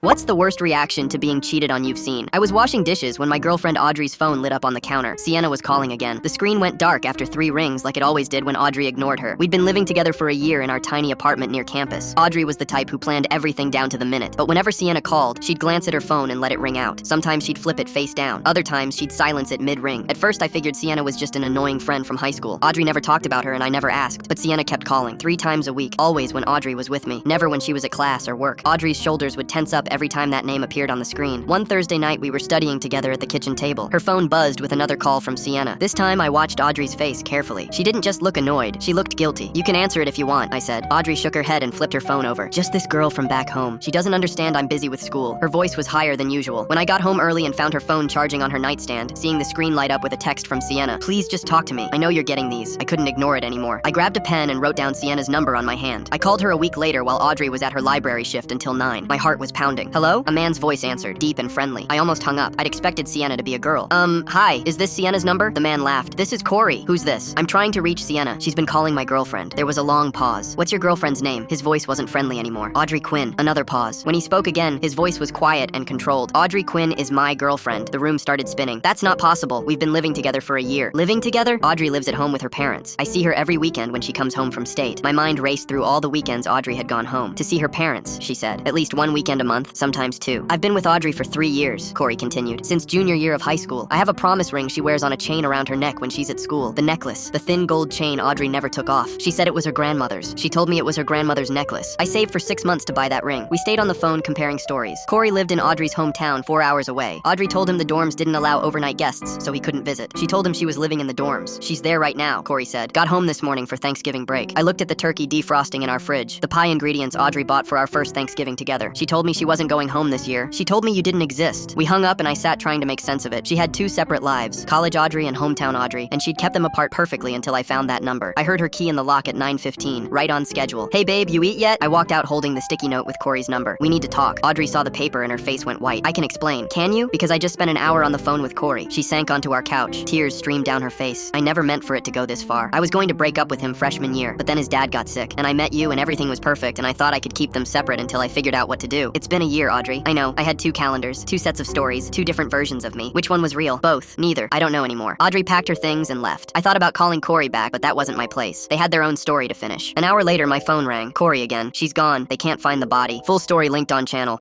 What's the worst reaction to being cheated on you've seen? I was washing dishes when my girlfriend Audrey's phone lit up on the counter. Sienna was calling again. The screen went dark after 3 rings like it always did when Audrey ignored her. We'd been living together for a year in our tiny apartment near campus. Audrey was the type who planned everything down to the minute. But whenever Sienna called, she'd glance at her phone and let it ring out. Sometimes she'd flip it face down. Other times she'd silence it mid-ring. At first I figured Sienna was just an annoying friend from high school. Audrey never talked about her and I never asked. But Sienna kept calling 3 times a week, always when Audrey was with me, never when she was at class or work. Audrey's shoulders would tense up every time that name appeared on the screen. One Thursday night we were studying together at the kitchen table. Her phone buzzed with another call from Sienna. This time I watched Audrey's face carefully. She didn't just look annoyed, she looked guilty. "You can answer it if you want," I said. Audrey shook her head and flipped her phone over. "Just this girl from back home. She doesn't understand I'm busy with school." Her voice was higher than usual. When I got home early and found her phone charging on her nightstand, seeing the screen light up with a text from Sienna, "Please just talk to me. I know you're getting these." I couldn't ignore it anymore. I grabbed a pen and wrote down Sienna's number on my hand. I called her a week later while Audrey was at her library shift until 9. My heart was pounding. "Hello?" A man's voice answered, deep and friendly. I almost hung up. I'd expected Sienna to be a girl. Hi, is this Sienna's number?" The man laughed. "This is Corey." "Who's this?" "I'm trying to reach Sienna. She's been calling my girlfriend." There was a long pause. "What's your girlfriend's name?" His voice wasn't friendly anymore. "Audrey Quinn." Another pause. When he spoke again, his voice was quiet and controlled. "Audrey Quinn is my girlfriend." The room started spinning. "That's not possible. We've been living together for a year." "Living together?" "Audrey lives at home with her parents. I see her every weekend when she comes home from state." My mind raced through all the weekends Audrey had gone home. "To see her parents," she said. "At least 1 weekend a month, sometimes 2. I've been with Audrey for 3 years," Corey continued. "Since junior year of high school. I have a promise ring she wears on a chain around her neck when she's at school. The necklace. The thin gold chain Audrey never took off. She said it was her grandmother's. She told me it was her grandmother's necklace. I saved for 6 months to buy that ring." We stayed on the phone comparing stories. Corey lived in Audrey's hometown 4 hours away. Audrey told him the dorms didn't allow overnight guests, so he couldn't visit. She told him she was living in the dorms. "She's there right now," Corey said. "Got home this morning for Thanksgiving break." I looked at the turkey defrosting in our fridge, the pie ingredients Audrey bought for our first Thanksgiving together. "She told me she wasn't going home this year. She told me you didn't exist." We hung up and I sat trying to make sense of it. She had 2 separate lives, college Audrey and hometown Audrey, and she'd kept them apart perfectly until I found that number. I heard her key in the lock at 9:15, right on schedule. "Hey babe, you eat yet?" I walked out holding the sticky note with Corey's number. "We need to talk." Audrey saw the paper and her face went white. "I can explain." "Can you?" "Because I just spent an hour on the phone with Corey." She sank onto our couch. Tears streamed down her face. "I never meant for it to go this far. I was going to break up with him freshman year, but then his dad got sick, and I met you and everything was perfect, and I thought I could keep them separate until I figured out what to do. It's been a year, Audrey. I know. I had 2 calendars, 2 sets of stories, 2 different versions of me. Which one was real? Both. Neither. I don't know anymore." Audrey packed her things and left. I thought about calling Corey back, but that wasn't my place. They had their own story to finish. An hour later, my phone rang. "Corey again. She's gone. They can't find the body. Full story linked on channel."